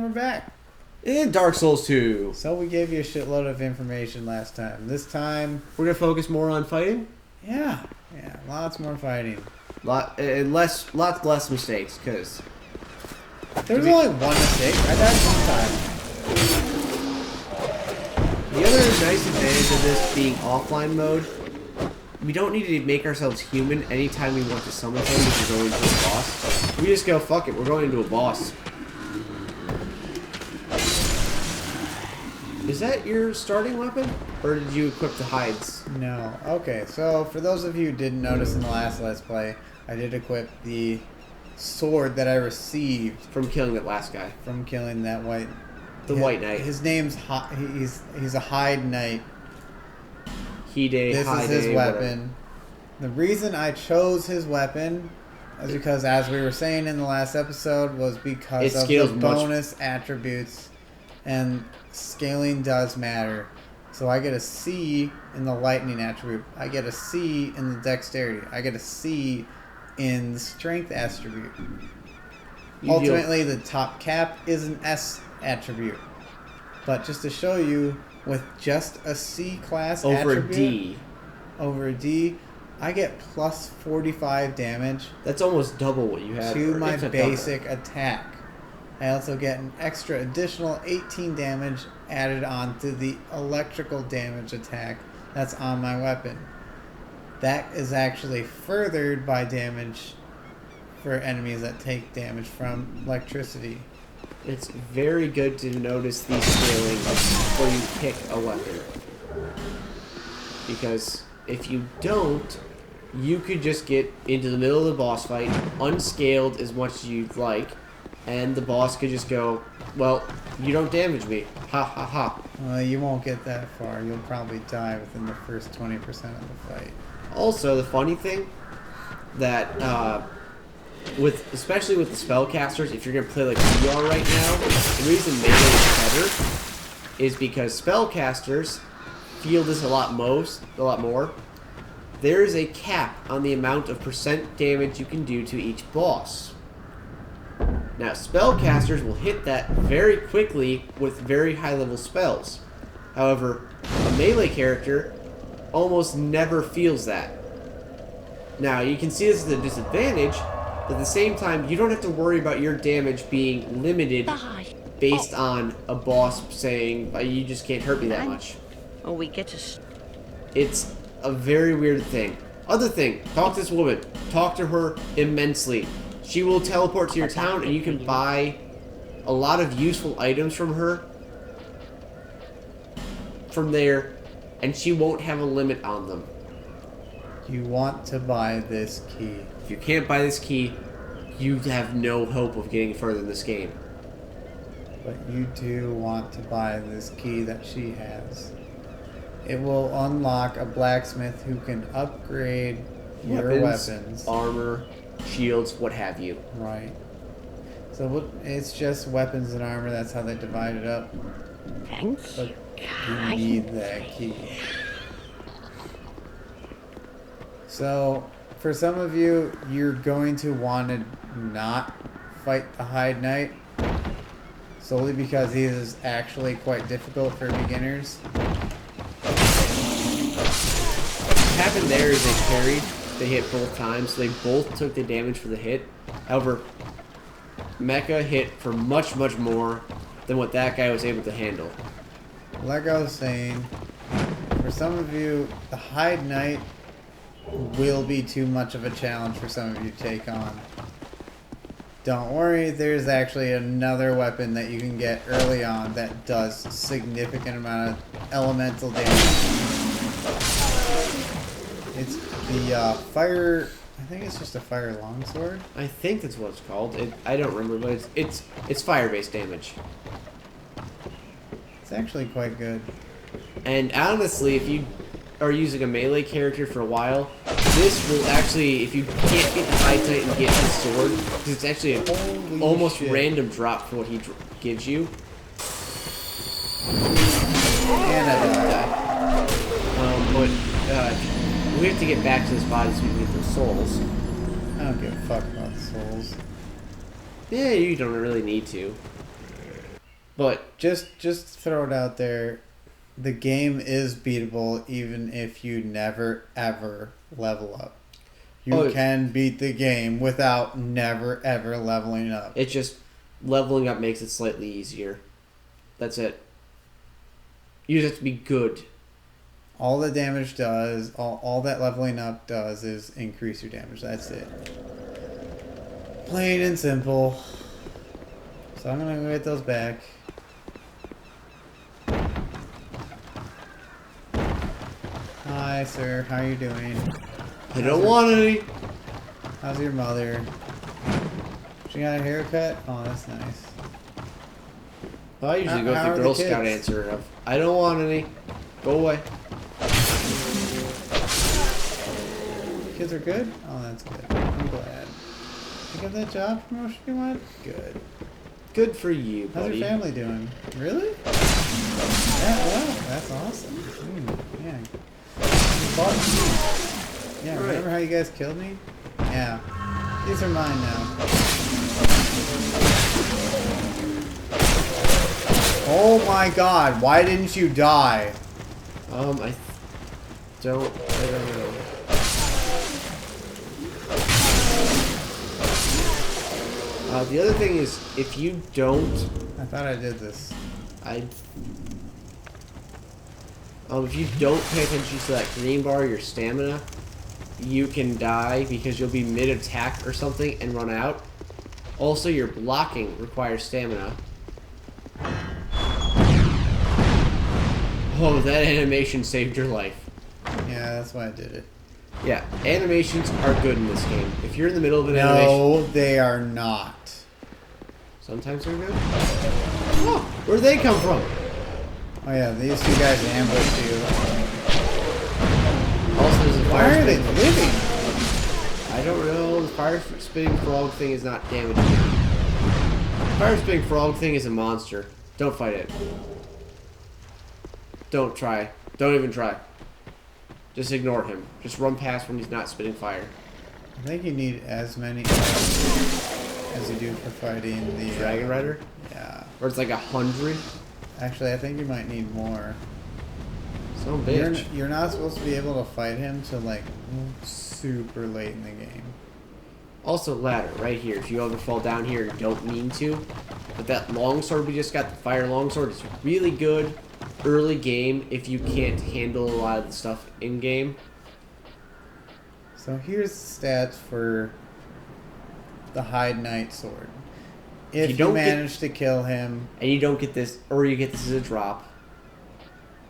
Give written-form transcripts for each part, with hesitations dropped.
we're back. In Dark Souls 2. So we gave you a shitload of information last time. This time, we're going to focus more on fighting? Yeah, lots more fighting. Lots less mistakes, because... There was only one mistake. I died one time. The other nice advantage of this being offline mode, we don't need to make ourselves human anytime we want to summon something if we're going into a boss. We just go, fuck it, we're going into a boss. Is that your starting weapon? Or did you equip the hides? No. Okay, so for those of you who didn't notice in the last Let's Play, I did equip the sword that I received from killing that last guy. From killing that white... White Knight. His name's... He's a Hide Knight. This is his weapon. The reason I chose his weapon is because, as we were saying in the last episode, was because of the bonus attributes, and scaling does matter. So I get a C in the lightning attribute. I get a C in the dexterity. I get a C in the strength attribute. Ultimately, the top cap is an S attribute. But just to show you, with just a C class attribute over a D, I get plus 45 damage. That's almost double what you had to my basic attack. I also get an extra additional 18 damage added on to the electrical damage attack that's on my weapon. That is actually furthered by damage for enemies that take damage from electricity. It's very good to notice these scaling before you pick a weapon. Because if you don't, you could just get into the middle of the boss fight, unscaled as much as you'd like, and the boss could just go, well, you don't damage me. Ha ha ha. Well, you won't get that far. You'll probably die within the first 20% of the fight. Also, the funny thing that, especially with the spellcasters, if you're going to play like we are right now, the reason melee is better is because spellcasters feel this a lot more. There is a cap on the amount of % damage you can do to each boss. Now, spellcasters will hit that very quickly with very high-level spells. However, a melee character almost never feels that. Now, you can see this as a disadvantage, but at the same time, you don't have to worry about your damage being limited based on a boss saying, you just can't hurt me that much. Oh, we get to... It's a very weird thing. Other thing, talk to this woman. Talk to her immensely. She will teleport to your town, and you can buy a lot of useful items from her from there, and she won't have a limit on them. You want to buy this key. If you can't buy this key, you have no hope of getting further in this game. But you do want to buy this key that she has. It will unlock a blacksmith who can upgrade your weapons. Armor, shields, what have you. Right. So it's just weapons and armor. That's how they divide it up. Thanks. But you need that key. So, for some of you, you're going to want to not fight the Hide Knight. Solely because he is actually quite difficult for beginners. What happened there is they parried. They hit both times, so they both took the damage for the hit. However, Mecha hit for much, much more than what that guy was able to handle. Like I was saying, for some of you, the Hide Knight will be too much of a challenge for some of you to take on. Don't worry, there's actually another weapon that you can get early on that does significant amount of elemental damage. It's the fire... I think it's just a fire longsword. I think that's what it's called. I don't remember, but it's fire-based damage. It's actually quite good. And honestly, if you are using a melee character for a while, this will actually, if you can't get the Hide Knight and get his sword, because it's actually an almost random drop for what he gives you. And I didn't die. But we have to get back to this body so we can get those souls. I don't give a fuck about the souls. Yeah, you don't really need to. But just throw it out there. The game is beatable even if you never ever level up. You can beat the game without never ever leveling up. It just leveling up makes it slightly easier. That's it. You just have to be good. All the damage does, all that leveling up does is increase your damage. That's it. Plain and simple. So I'm gonna go get those back. Hi, sir. How you doing? I don't want any. How's your mother? She got a haircut? Oh, that's nice. Well, I usually go with the Girl Scout answer of, I don't want any. Go away. Kids are good? Oh, that's good. I'm glad. You got that job promotion you want? Good. Good for you, buddy. How's your family doing? Really? Yeah, well, that's awesome. Yeah. Yeah, right. Remember how you guys killed me? Yeah. These are mine now. Oh my god, why didn't you die? I don't know. The other thing is, if you don't... I thought I did this. If you don't pay attention to that green bar, your stamina, you can die because you'll be mid-attack or something and run out. Also, your blocking requires stamina. Oh, that animation saved your life. Yeah, that's why I did it. Yeah, animations are good in this game. If you're in the middle of an animation... No, they are not. Sometimes they're good? Oh, where'd they come from? Oh yeah, these two guys ambushed you. Also, there's a fire. Why are they living? I don't know. The fire spitting frog thing is not damaging you. The fire spitting frog thing is a monster. Don't fight it. Don't try. Don't even try. Just ignore him. Just run past when he's not spitting fire. I think you need as many as you do for fighting the Dragon Rider? Yeah. Or it's like 100? Actually, I think you might need more. Some bitch. You're not supposed to be able to fight him till like super late in the game. Also, ladder right here. If you ever fall down here, you don't mean to. But that longsword we just got, the fire longsword, is really good early game if you can't handle a lot of the stuff in game. So here's the stats for the Hide Knight sword. If you manage to kill him... And you don't get this, or you get this as a drop.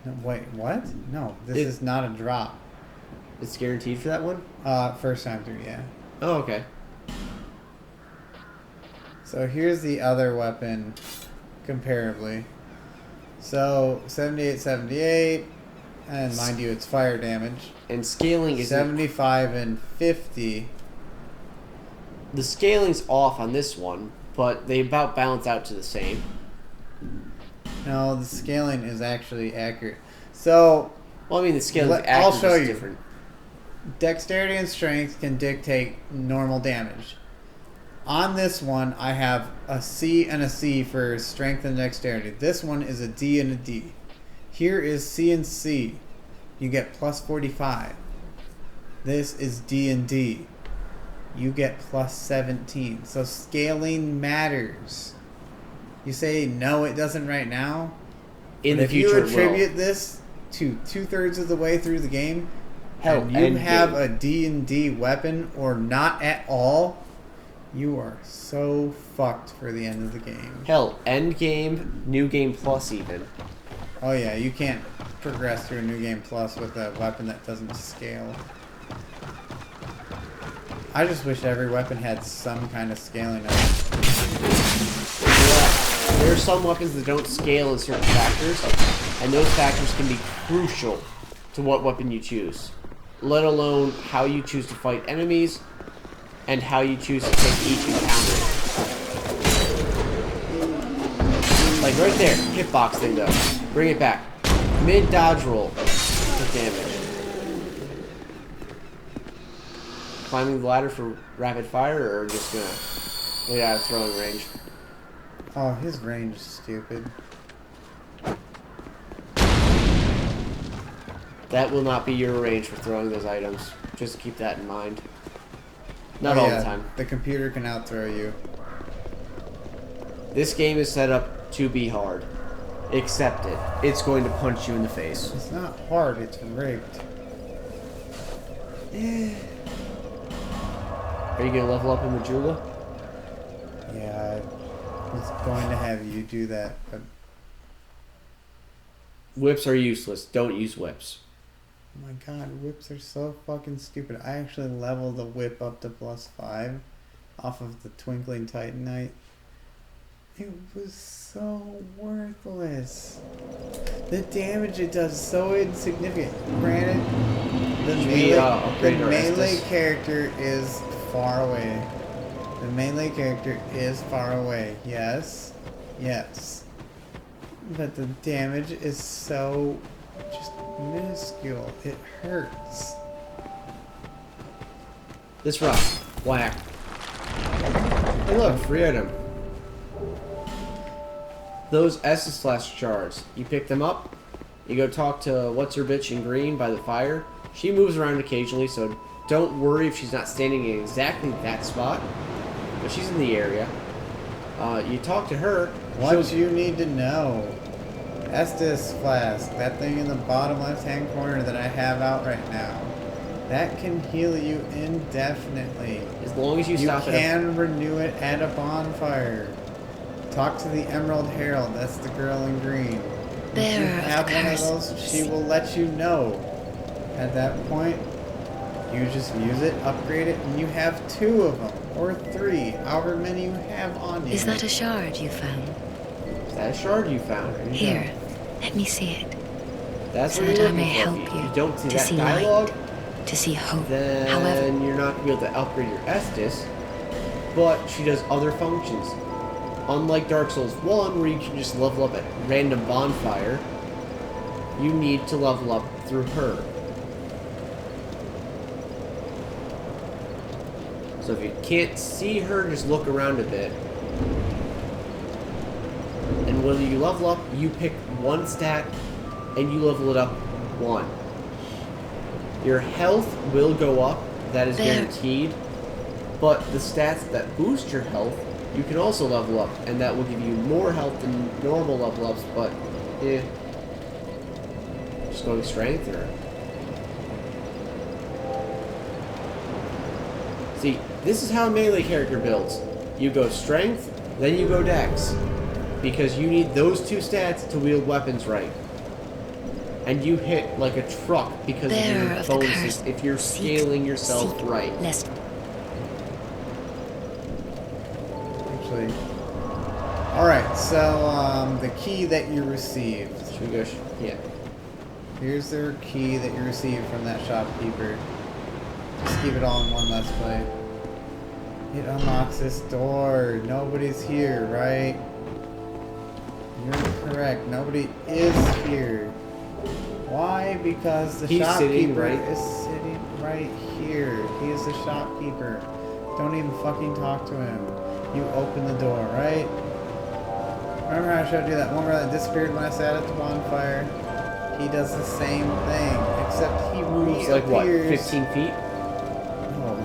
No, wait, what? No, this is not a drop. It's guaranteed for that one? First time through, yeah. Oh, okay. So here's the other weapon, comparably. So, 78, 78, and mind you, it's fire damage. And scaling is... 75 and 50. The scaling's off on this one, but they about balance out to the same. No, the scaling is actually accurate. So, well, I mean, the scaling is accurate. I'll show you. Different. Dexterity and strength can dictate normal damage. On this one, I have a C and a C for strength and dexterity. This one is a D and a D. Here is C and C. You get plus 45. This is D and D. You get plus 17. So scaling matters. You say, no, it doesn't right now. In the future, if you attribute this to 2/3 of the way through the game, and you have a D&D weapon or not at all, you are so fucked for the end of the game. Hell, end game, new game plus even. Oh yeah, you can't progress through a new game plus with a weapon that doesn't scale. I just wish every weapon had some kind of scaling on it. Yeah, there are some weapons that don't scale in certain factors, and those factors can be crucial to what weapon you choose. Let alone how you choose to fight enemies, and how you choose to take each encounter. Like right there, hitbox thing though. Bring it back. Mid-dodge roll for damage. Climbing the ladder for rapid fire, or just gonna wait out of throwing range? Oh, his range is stupid. That will not be your range for throwing those items. Just keep that in mind. Not all the time. The computer can outthrow you. This game is set up to be hard. Accept it. It's going to punch you in the face. It's not hard, it's rigged. Yeah. Are you going to level up in Majula? Yeah, I was going to have you do that, but... Whips are useless. Don't use whips. Oh my god, whips are so fucking stupid. I actually leveled the whip up to +5 off of the Twinkling Titanite. It was so worthless. The damage it does is so insignificant. Granted, the melee character is far away. The melee character is far away. Yes. Yes. But the damage is so just minuscule. It hurts. This rock. Whack. Hey look, free item. Those Estus Flash shards. You pick them up. You go talk to what's her bitch in green by the fire. She moves around occasionally, so don't worry if she's not standing in exactly that spot. But she's in the area. You talk to her. What you need to know. Estus Flask, that thing in the bottom left-hand corner that I have out right now, that can heal you indefinitely. As long as you stop it. You can renew it at a bonfire. Talk to the Emerald Herald, that's the girl in green. If you have one of those, she will let you know. At that point, you just use it, upgrade it, and you have 2 of them, or 3, however many you have on you. Is that a shard you found? Is that a shard you found? Here, let me see it. That's so what that you're I may looking for. help you You don't see to that see dialogue, light, to see hope. then However, you're not going to be able to upgrade your Estus, but she does other functions. Unlike Dark Souls 1, where you can just level up at random bonfire, you need to level up through her. So if you can't see her, just look around a bit. And when you level up, you pick one stat, and you level it up 1. Your health will go up, that is guaranteed, but the stats that boost your health, you can also level up, and that will give you more health than normal level ups, but just going strength or... See, this is how a melee character builds. You go strength, then you go dex. Because you need those 2 stats to wield weapons right. And you hit like a truck because of your bonuses if you're scaling yourself right. Actually, alright, so the key that you received. Should we go? Yeah. Here's the key that you received from that shopkeeper. Just keep it all in one Let's Play. It unlocks this door. Nobody's here, right? You're correct. Nobody is here. Why? Because the shopkeeper is sitting right here. He is the shopkeeper. Don't even fucking talk to him. You open the door, right? Remember how I showed you that one girl that disappeared when I sat at the bonfire? He does the same thing, except he moves like what, 15 feet? No.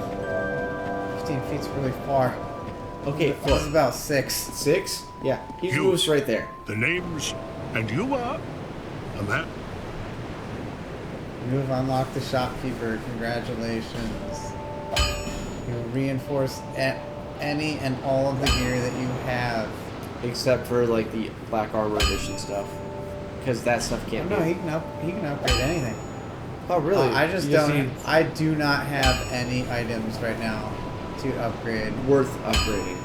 15 feet's really far. Okay, this is about 6. 6? Yeah, he moves right there. The names, and you are a man. You have unlocked the shopkeeper. Congratulations. You will reinforce any and all of the gear that you have. Except for like the black armor edition stuff. Because that stuff can't be. No, he can upgrade anything. Oh really? I do not have any items right now to upgrade. Worth upgrading.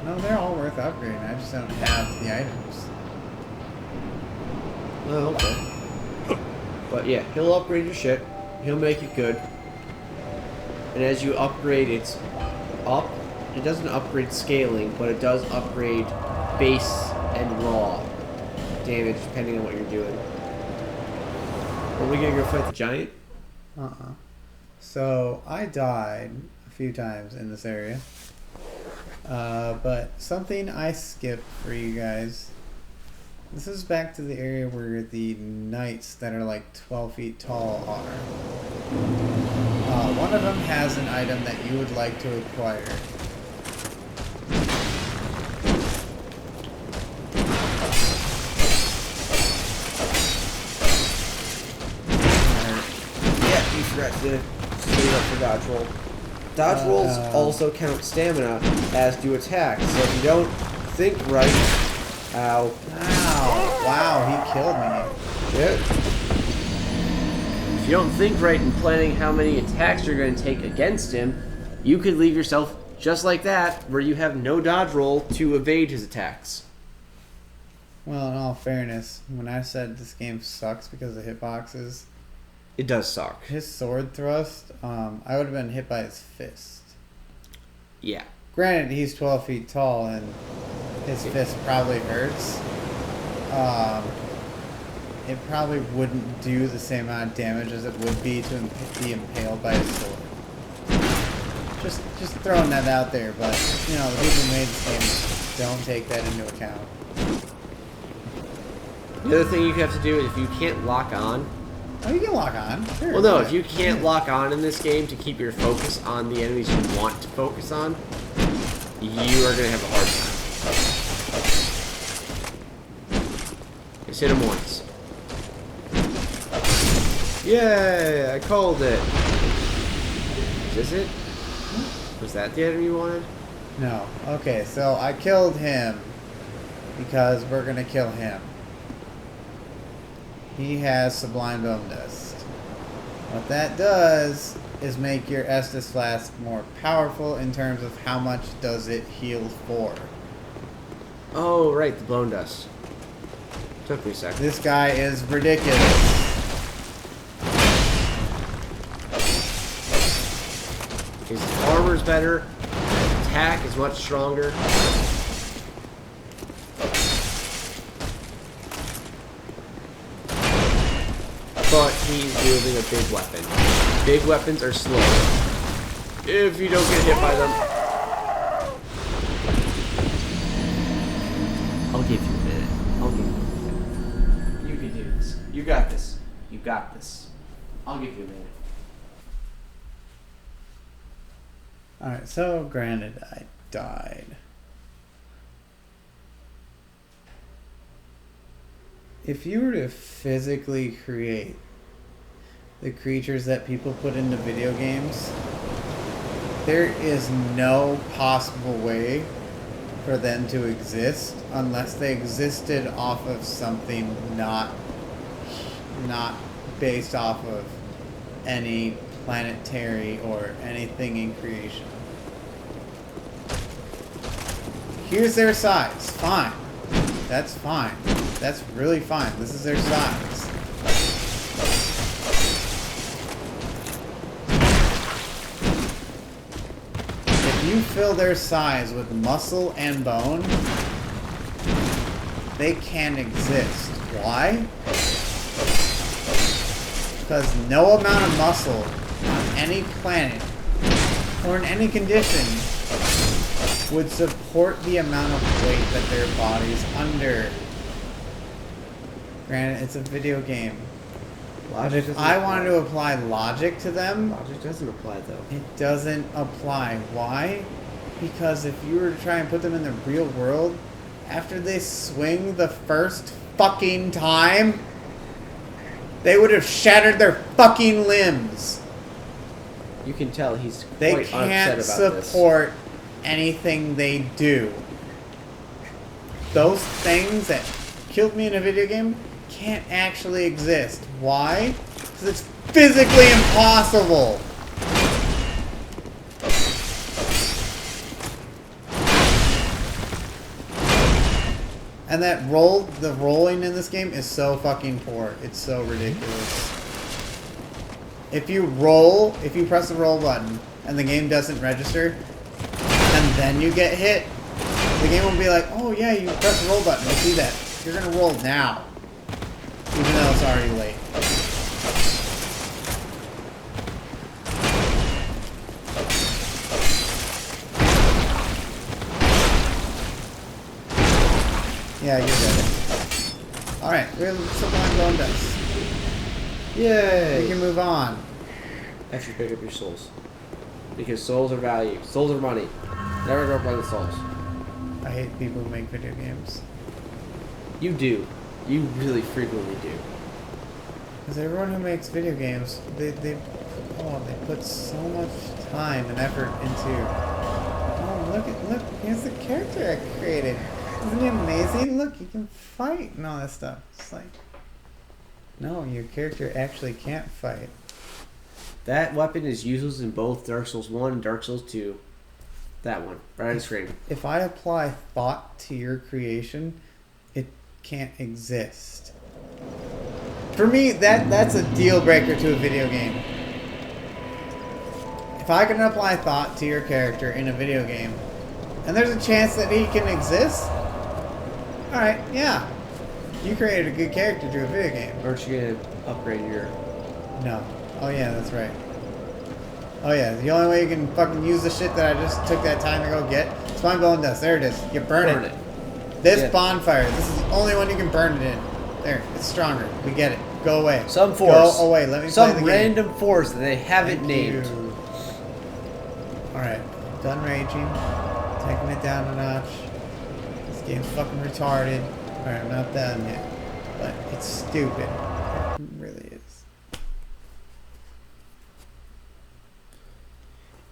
No, they're all worth upgrading. I just don't have the items. Oh, okay. But yeah, he'll upgrade your shit. He'll make it good. And as you upgrade, it's up. It doesn't upgrade scaling, but it does upgrade base and raw damage depending on what you're doing. Are we gonna go fight the giant? So I died a few times in this area. But something I skipped for you guys. This is back to the area where the knights that are like 12 feet tall are. One of them has an item that you would like to acquire. Yeah, you forgot to save up for dodge roll. Dodge rolls also count stamina, as do attacks. So if you don't think right, ow. Ow! Wow, he killed me. Shit. If you don't think right in planning how many attacks you're going to take against him, you could leave yourself just like that, where you have no dodge roll to evade his attacks. Well, in all fairness, when I said this game sucks because of hitboxes, It does suck. his sword thrust, I would have been hit by his fist. Yeah. Granted, he's 12 feet tall and his fist probably hurts. It probably wouldn't do the same amount of damage as it would be to be impaled by a sword. Just throwing that out there, but you know, the people who made this game don't take that into account. The other thing you have to do is if you can't lock on. Oh, you can lock on. Sure. Well, no, if you can't lock on in this game to keep your focus on the enemies you want to focus on, you are going to have a hard time. Just hit him once. Yay! I called it. Is it? Was that the item you wanted? No. Okay, so I killed him because we're gonna kill him. He has Sublime Bone Dust. What that does is make your Estus Flask more powerful in terms of how much does it heal for. Oh, right, the bone dust. Took me a second. This guy is ridiculous. His armor's better. Attack is much stronger. But he's wielding a big weapon. Big weapons are slow. If you don't get hit by them. I'll give you a minute. I'll give you a minute. You can do this. You got this. You got this. I'll give you a minute. Alright, so granted, I died. If you were to physically create the creatures that people put into video games, there is no possible way for them to exist unless they existed off of something not based off of any planetary or anything in creation. Here's their size. Fine. That's fine. That's really fine. This is their size. If you fill their size with muscle and bone, they can exist. Why? Because no amount of muscle on any planet or in any condition would support the amount of weight that their body's under. Granted, it's a video game. But if I wanted to apply logic to them, Logic doesn't apply though. it doesn't apply. Why? Because if you were to try and put them in the real world, after they swing the first fucking time, they would have shattered their fucking limbs. You can tell he's They quite can't upset about this. support anything they do. Those things that killed me in a video game can't actually exist. Why? Because it's physically impossible. And the rolling in this game is so fucking poor. It's so ridiculous. If you press the roll button and the game doesn't register, and then you get hit, the game will be like, oh yeah, you press the roll button, you see that. You're gonna roll now. Even though it's already late. Yeah, you're good. Alright, we're Sublime Bone Dust. Yay! We can move on. Actually pick up your souls. Because souls are value. Souls are money. Never go play with souls. I hate people who make video games. You do. You really frequently do. Because everyone who makes video games, they put so much time and effort into. Oh, look, here's the character I created. Isn't he amazing? Look, he can fight and all that stuff. It's like, no, your character actually can't fight. That weapon is useless in both Dark Souls 1 and Dark Souls 2. That one, right on the screen. If I apply thought to your creation, it can't exist. For me, that's a deal breaker to a video game. If I can apply thought to your character in a video game, and there's a chance that he can exist, alright, yeah. You created a good character to a video game. Aren't you going to upgrade your... No. Oh yeah, that's right. Oh yeah, the only way you can fucking use the shit that I just took that time to go get, Spine Bone Dust. There it is. You burn it. This bonfire, this is the only one you can burn it in. There, it's stronger. We get it. Go away. Some force. Go away. Let me Some play the random game. force that they haven't named. Alright, done raging. Taking it down a notch. This game's fucking retarded. Alright, I'm not done yet. But it's stupid. It really is.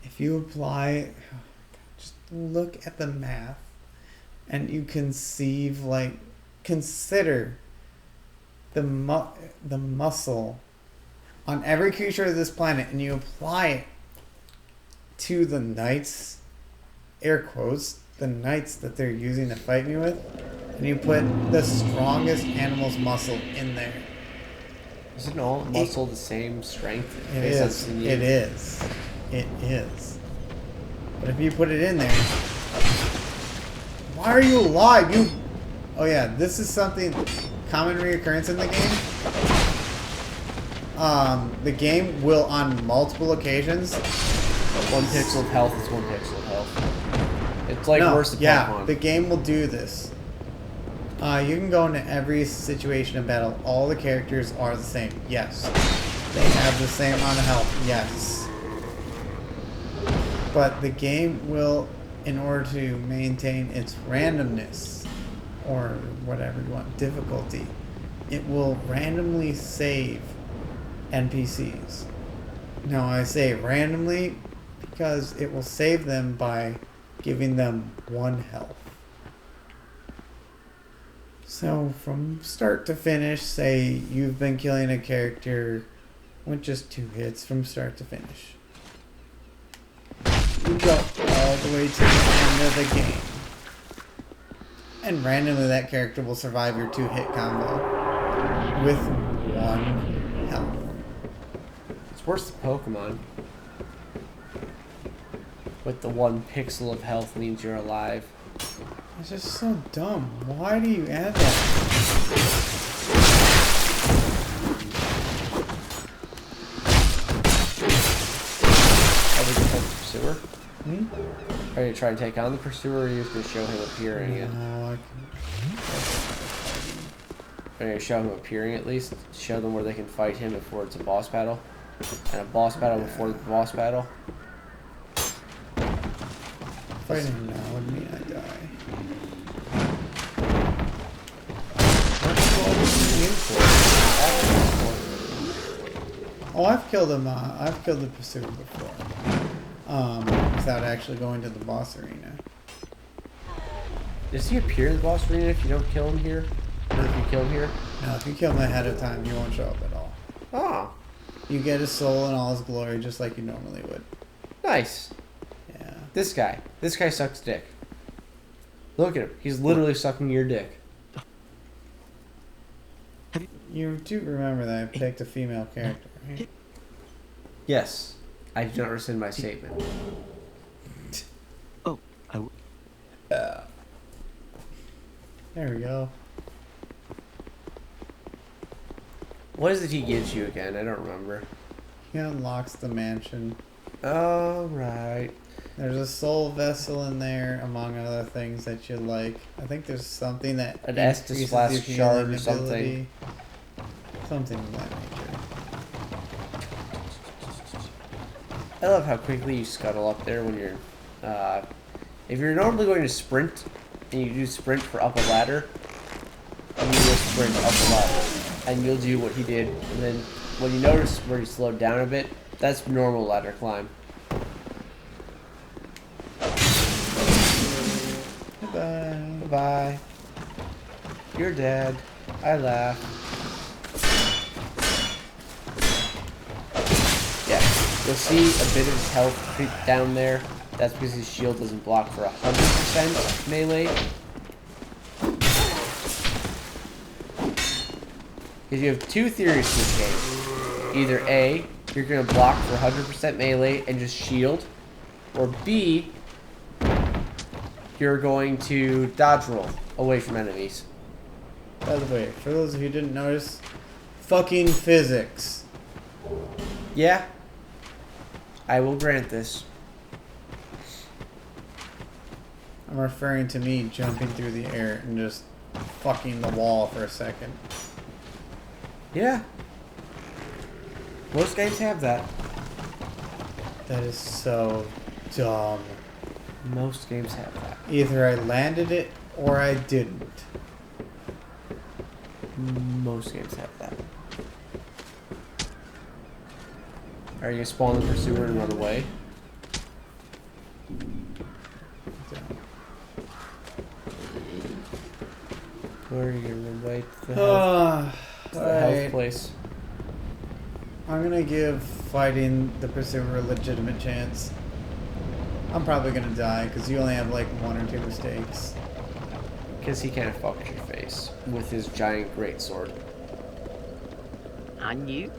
If you apply, just look at the math and you consider the muscle on every creature of this planet and you apply it to the knights, air quotes, the knights that they're using to fight me with, and you put the strongest animal's muscle in there. Isn't all muscle the same strength? It is. It is. It is. But if you put it in there, why are you alive? Oh yeah, this is something common reoccurrence in the game. The game will on multiple occasions. 1 pixel of health is 1 pixel of health. It's like worse than Pokemon. The game will do this. You can go into every situation in battle. All the characters are the same. Yes. They have the same amount of health. Yes. But the game will, in order to maintain its randomness, or whatever you want, difficulty, it will randomly save NPCs. Now I say randomly because it will save them by giving them 1 health. So from start to finish, say you've been killing a character with just 2 hits from start to finish. You go all the way to the end of the game. And randomly that character will survive your 2-hit combo with 1 health. It's worse than Pokemon. With the 1 pixel of health means you're alive. It's just so dumb. Why do you add that? Are we going to fight the Pursuer? Hmm? Are you trying to take on the Pursuer, or are you just going to show him appearing? No, I Are you going to show him appearing at least? Show them where they can fight him before it's a boss battle? And a boss battle before the boss battle? Fighting him now would mean I die. Oh, I've killed him. I've killed the Pursuer before. Without actually going to the boss arena. Does he appear in the boss arena if you don't kill him here? Or if you kill him here? No, if you kill him ahead of time, he won't show up at all. Oh. You get his soul in all his glory just like you normally would. Nice. Yeah. This guy sucks dick. Look at him. He's literally sucking your dick. You do remember that I picked a female character, right? Yes. I do not rescind my statement. Oh, There we go. What is it he gives you again? I don't remember. He unlocks the mansion. Oh, right. There's a soul vessel in there, among other things that you like. I think there's something that an Estus slash shard or something. Something of that nature. I love how quickly you scuttle up there when you're... if you're normally going to sprint, and you do sprint for up a ladder, and you will sprint up a ladder, and you'll do what he did, and then when you notice where you slowed down a bit, that's normal ladder climb. Bye-bye. Bye-bye. You're dead. I laugh. Yeah, you'll see a bit of his health creep down there. That's because his shield doesn't block for 100% melee. Because you have two theories in this game. Either A, you're going to block for 100% melee and just shield. Or B, you're going to dodge roll away from enemies. By the way, for those of you who didn't notice, fucking physics. Yeah, I will grant this. I'm referring to me jumping through the air and just fucking the wall for a second. Yeah. Most games have that. That is so dumb. Most games have that. Either I landed it or I didn't. Most games have that. Are you gonna spawn the pursuer and run away? Where are you gonna run away to the health place? I'm gonna give fighting the pursuer a legitimate chance. I'm probably gonna die because you only have like 1 or 2 mistakes. Because he can't fuck with your face with his giant greatsword. On you.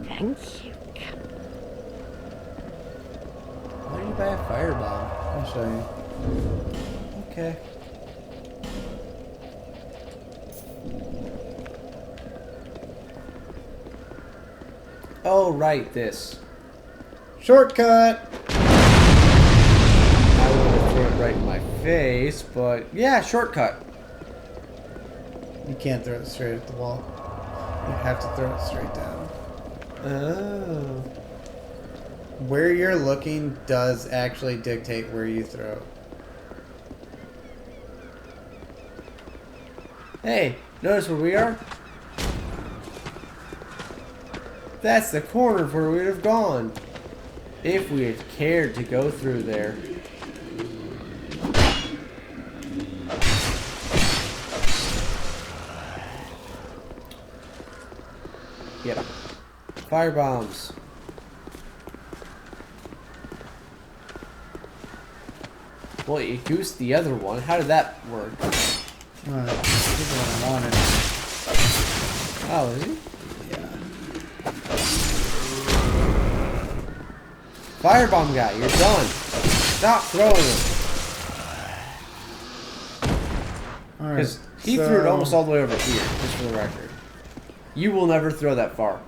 Thank you. Why do you buy a firebomb? I'll show you. Okay. Oh, right, this. Shortcut! I would throw it right in my face, but yeah, shortcut. You can't throw it straight at the wall. You have to throw it straight down. Oh. Where you're looking does actually dictate where you throw it. Hey, notice where we are? That's the corner where we'd have gone. If we had cared to go through there. Yep. Fire bombs. Well, you goosed the other one. How did that work? Alright, this is what I wanted. Oh, is he? Yeah. Firebomb guy, you're done. Stop throwing them. Alright. Because he threw it almost all the way over here, just for the record. You will never throw that far.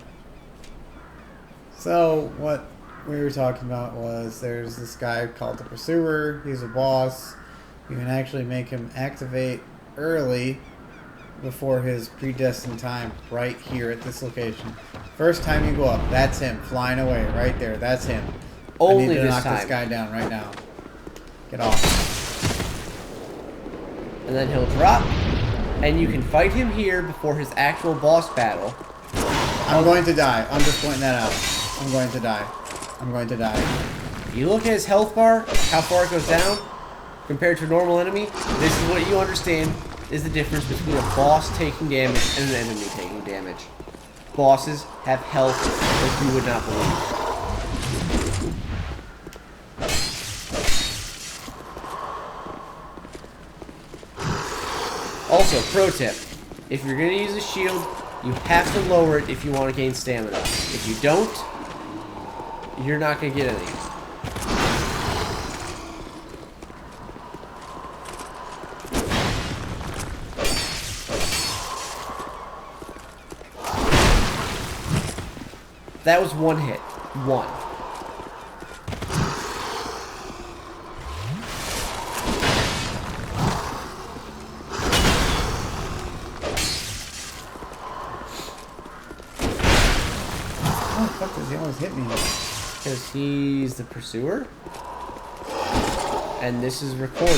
So, what we were talking about was there's this guy called the Pursuer. He's a boss. You can actually make him activate early before his predestined time right here at this location. First time you go up, that's him flying away right there. That's him. Only I need to this knock time. this guy down right now. Get off. And then he'll drop, and you can fight him here before his actual boss battle. I'm going to die. I'm just pointing that out. I'm going to die. I'm going to die. You look at his health bar, how far it goes down, compared to a normal enemy. This is what you understand is the difference between a boss taking damage and an enemy taking damage. Bosses have health like you would not believe. Also, pro tip, if you're going to use a shield, you have to lower it if you want to gain stamina. If you don't, you're not going to get any. That was one hit. One. How the fuck does he always hit me? Because he's the pursuer. And this is recording.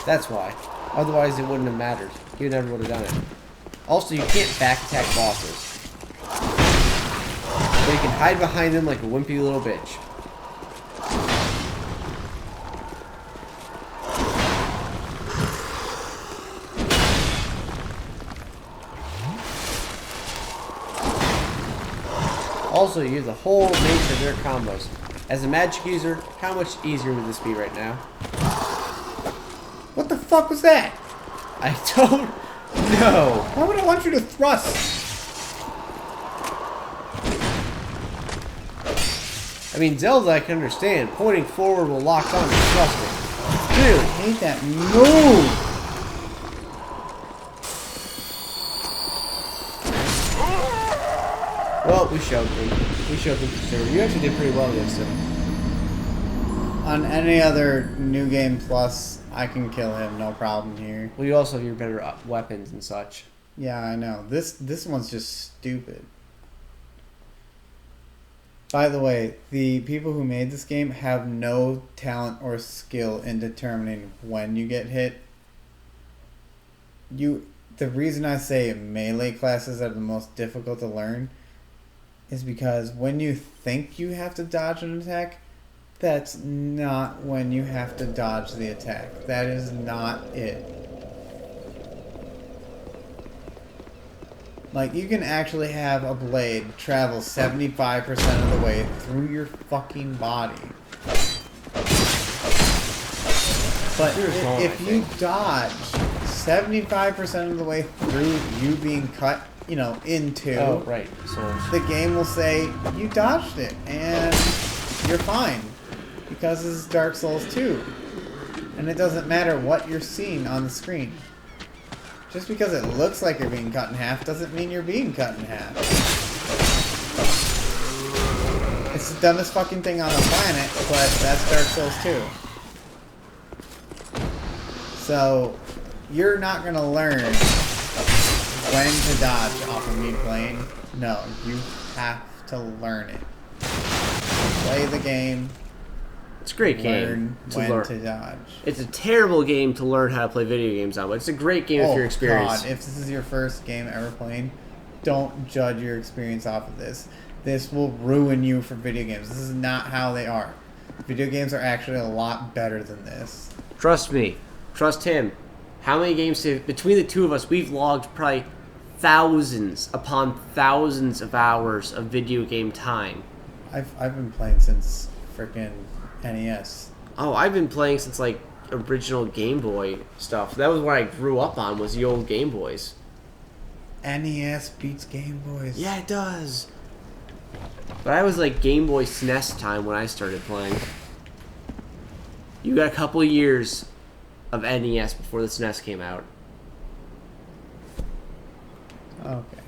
That's why. Otherwise, it wouldn't have mattered. You never would have done it. Also, you can't back attack bosses. But you can hide behind them like a wimpy little bitch. Also, you have the whole nature of their combos. As a magic user, how much easier would this be right now? What the fuck was that? I don't know. Why would I want you to thrust? I mean, Zelda, I can understand. Pointing forward will lock on to thrusting. Clearly. I hate that move. Well, we showed them. We showed them pursuer. You actually did pretty well against him. On any other New Game Plus, I can kill him, no problem here. Well, you also have your better weapons and such. Yeah, I know. This one's just stupid. By the way, the people who made this game have no talent or skill in determining when you get hit. The reason I say melee classes are the most difficult to learn is because when you think you have to dodge an attack, that's not when you have to dodge the attack. That is not it. Like, you can actually have a blade travel 75% of the way through your fucking body. But if you dodge 75% of the way through you being cut, in two, oh, right. So the game will say, you dodged it, and you're fine. Because this is Dark Souls 2. And it doesn't matter what you're seeing on the screen. Just because it looks like you're being cut in half doesn't mean you're being cut in half. It's the dumbest fucking thing on the planet, but that's Dark Souls 2. So, you're not going to learn when to dodge off of me playing. No, you have to learn it. Play the game. it's a great game to learn to dodge. It's a terrible game to learn how to play video games on, but it's a great game if you're experienced. God, if this is your first game ever playing, don't judge your experience off of this. This will ruin you for video games. This is not how they are. Video games are actually a lot better than this. Trust me. Trust him. How many games between the two of us, we've logged probably thousands upon thousands of hours of video game time. I've been playing since freaking NES. Oh, I've been playing since like original Game Boy stuff. That was what I grew up on, was the old Game Boys. NES beats Game Boys. Yeah, it does. But I was like Game Boy SNES time when I started playing. You got a couple of years of NES before the SNES came out. Okay.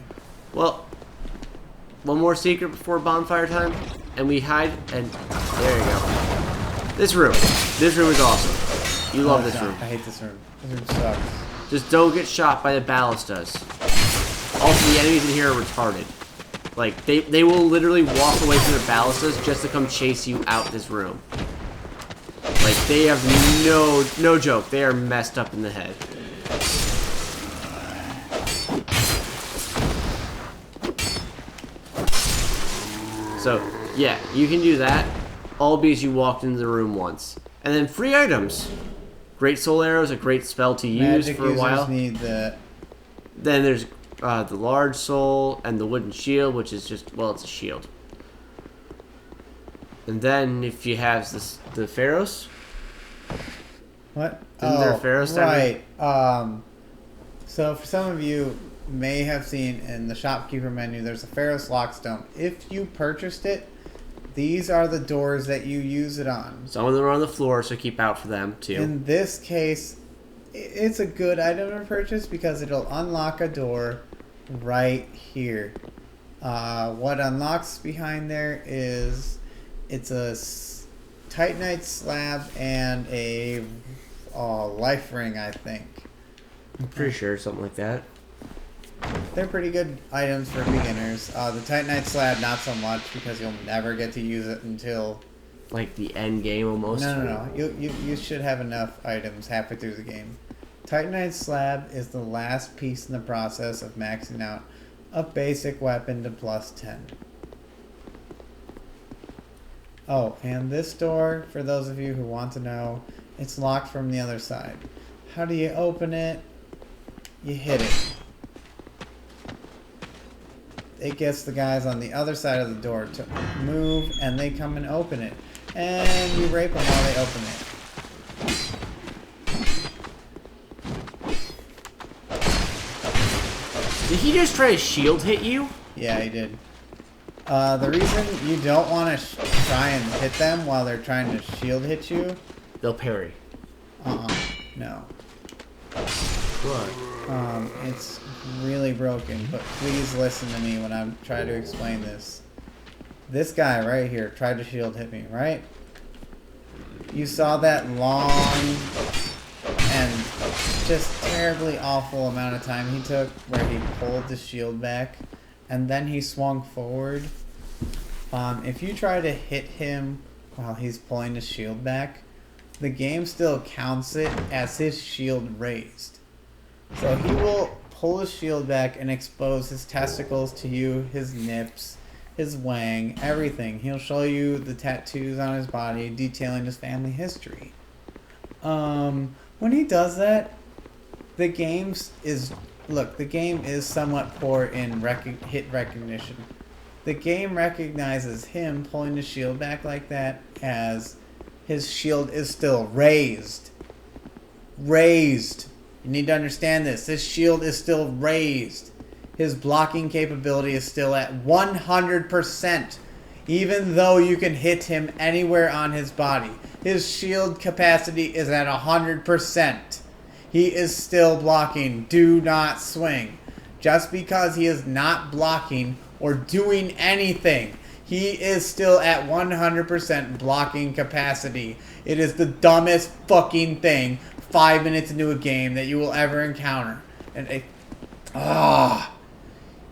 Well, one more secret before bonfire time, and we hide, and there you go. This room is awesome. You love this room. I hate this room. This room sucks. Just don't get shot by the ballistas. Also, the enemies in here are retarded. Like, they will literally walk away from their ballistas just to come chase you out this room. Like, they have no joke. They are messed up in the head. So, yeah, you can do that, all because you walked into the room once. And then free items. Great Soul Arrow is a great spell to use Magic for a while. users need the... Then there's the Large Soul and the Wooden Shield, which is just, well, it's a shield. And then if you have the Pharaohs. What? Isn't there a Pharaohs timer? Right. So for some of you may have seen in the shopkeeper menu, there's a Pharaoh's Lockstone. If you purchased it, these are the doors that you use it on. Some of them are on the floor, so keep out for them, too. In this case, it's a good item to purchase because it'll unlock a door right here. What unlocks behind there is it's a Titanite slab and a life ring, I think. I'm pretty sure something like that. They're pretty good items for beginners. The Titanite slab, not so much, because you'll never get to use it until... Like the end game almost? No. You should have enough items halfway through the game. Titanite slab is the last piece in the process of maxing out a basic weapon to plus 10. Oh, and this door, for those of you who want to know, it's locked from the other side. How do you open it? You hit it. It gets the guys on the other side of the door to move, and they come and open it. And you rape them while they open it. Did he just try to shield hit you? Yeah, he did. The reason you don't want to try and hit them while they're trying to shield hit you... They'll parry. No. What? It's really broken, but please listen to me when I'm trying to explain this. This guy right here tried to shield hit me, right? You saw that long and just terribly awful amount of time he took where he pulled the shield back and then he swung forward. If you try to hit him while he's pulling the shield back, the game still counts it as his shield raised. So he will pull his shield back and expose his testicles to you, his nips, his wang, everything. He'll show you the tattoos on his body detailing his family history. When he does that, the game is somewhat poor in hit recognition. The game recognizes him pulling the shield back like that as his shield is still raised. Raised. You need to understand this. This shield is still raised. His blocking capability is still at 100%. Even though you can hit him anywhere on his body. His shield capacity is at 100%. He is still blocking. Do not swing. Just because he is not blocking or doing anything, he is still at 100% blocking capacity. It is the dumbest fucking thing 5 minutes into a game that you will ever encounter. And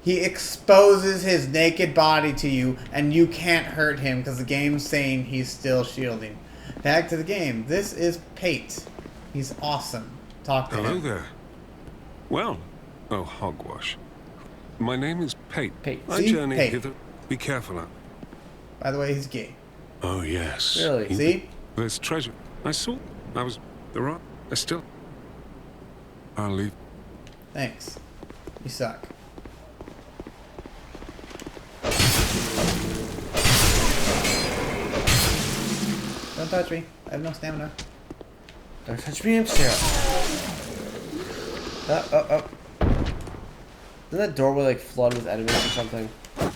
he exposes his naked body to you and you can't hurt him because the game's saying he's still shielding. Back to the game. This is Pate. He's awesome. Talk to him. Hello there. Well, oh hogwash. My name is Pate. I journey hither. Be careful. By the way, he's gay. Oh yes. Really? See? There's treasure. I saw. I was the right. I still. I'll leave. Thanks. You suck. Don't touch me. I have no stamina. Don't touch me, I'm Sarah. Isn't that doorway like flooded with enemies or something? Wow.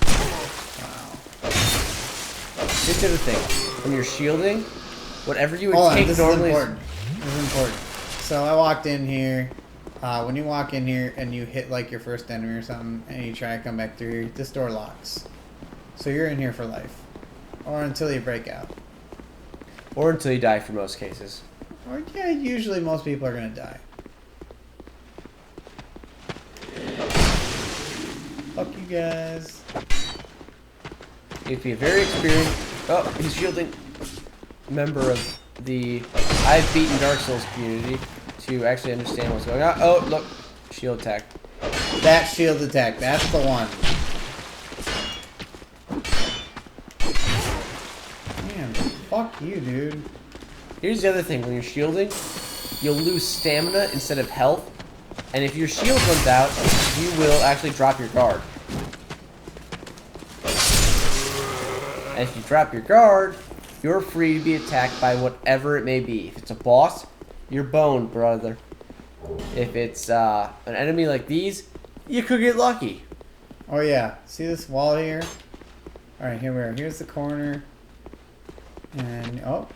Here's the other thing. When you're shielding, whatever you would Hold on, take this normally... is important. This is important. So I walked in here. When you walk in here and you hit like your first enemy or something and you try to come back through, this door locks. So you're in here for life. Or until you break out. Or until you die for most cases. Or yeah, usually most people are going to die. Fuck you guys. You have to be a very experienced... Oh, he's shielding. Member of the I've beaten Dark Souls community to actually understand what's going on. Oh, look. Shield attack. That shield attack. That's the one. Man, fuck you, dude. Here's the other thing. When you're shielding, you'll lose stamina instead of health. And if your shield runs out, you will actually drop your guard. And if you drop your guard, you're free to be attacked by whatever it may be. If it's a boss, you're boned, brother. If it's an enemy like these, you could get lucky. Oh yeah, see this wall here? Alright, here we are. Here's the corner. And, oh.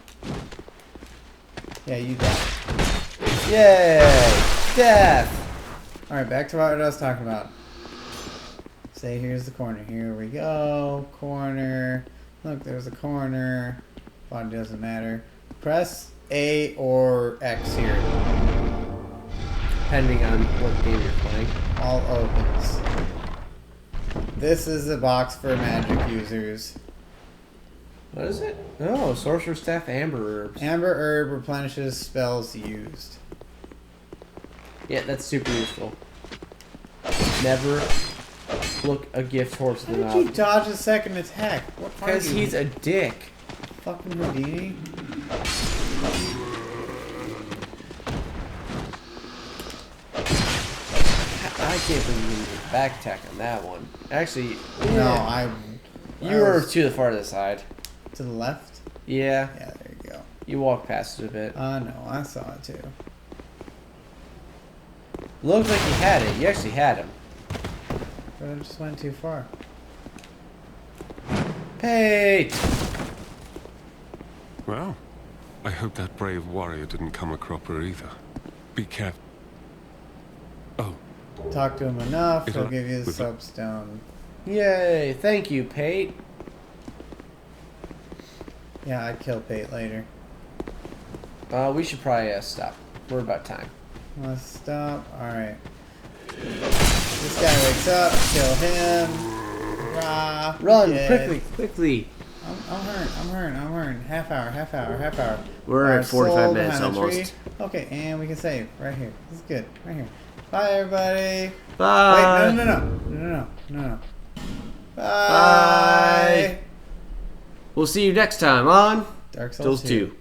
Yeah, you die. Yay! Death! Alright, back to what I was talking about. Say here's the corner. Here we go. Corner. Look, there's a corner. Body doesn't matter. Press A or X here. Depending on what game you're playing. All opens. This is a box for magic users. What is it? Oh, Sorcerer's Staff Amber Herbs. Amber Herb replenishes spells used. Yeah, that's super useful. Never look a gift horse in the How did you dodge a second attack? Because he's a dick. Fucking Houdini. I can't believe you did back attack on that one. Actually, no, you were to the far to the side. To the left? Yeah. Yeah, there you go. You walked past it a bit. No, I saw it too. Looked like you had it. You actually had him. But I just went too far. Pate! Well, I hope that brave warrior didn't come a cropper either. Be careful. Oh. Talk to him enough, he'll give you the soapstone. Yay! Thank you, Pate. Yeah, I'd kill Pate later. We should probably stop. We're about time. Let's stop. Alright. This guy wakes up, kill him. Rah, Run, dead. quickly. I'm hurting. Half hour. We're Our at 45 soul minutes behind the almost. tree. Okay, and we can save right here. This is good. Right here. Bye, everybody. Bye. Wait, no. Bye. We'll see you next time on Dark Souls 2.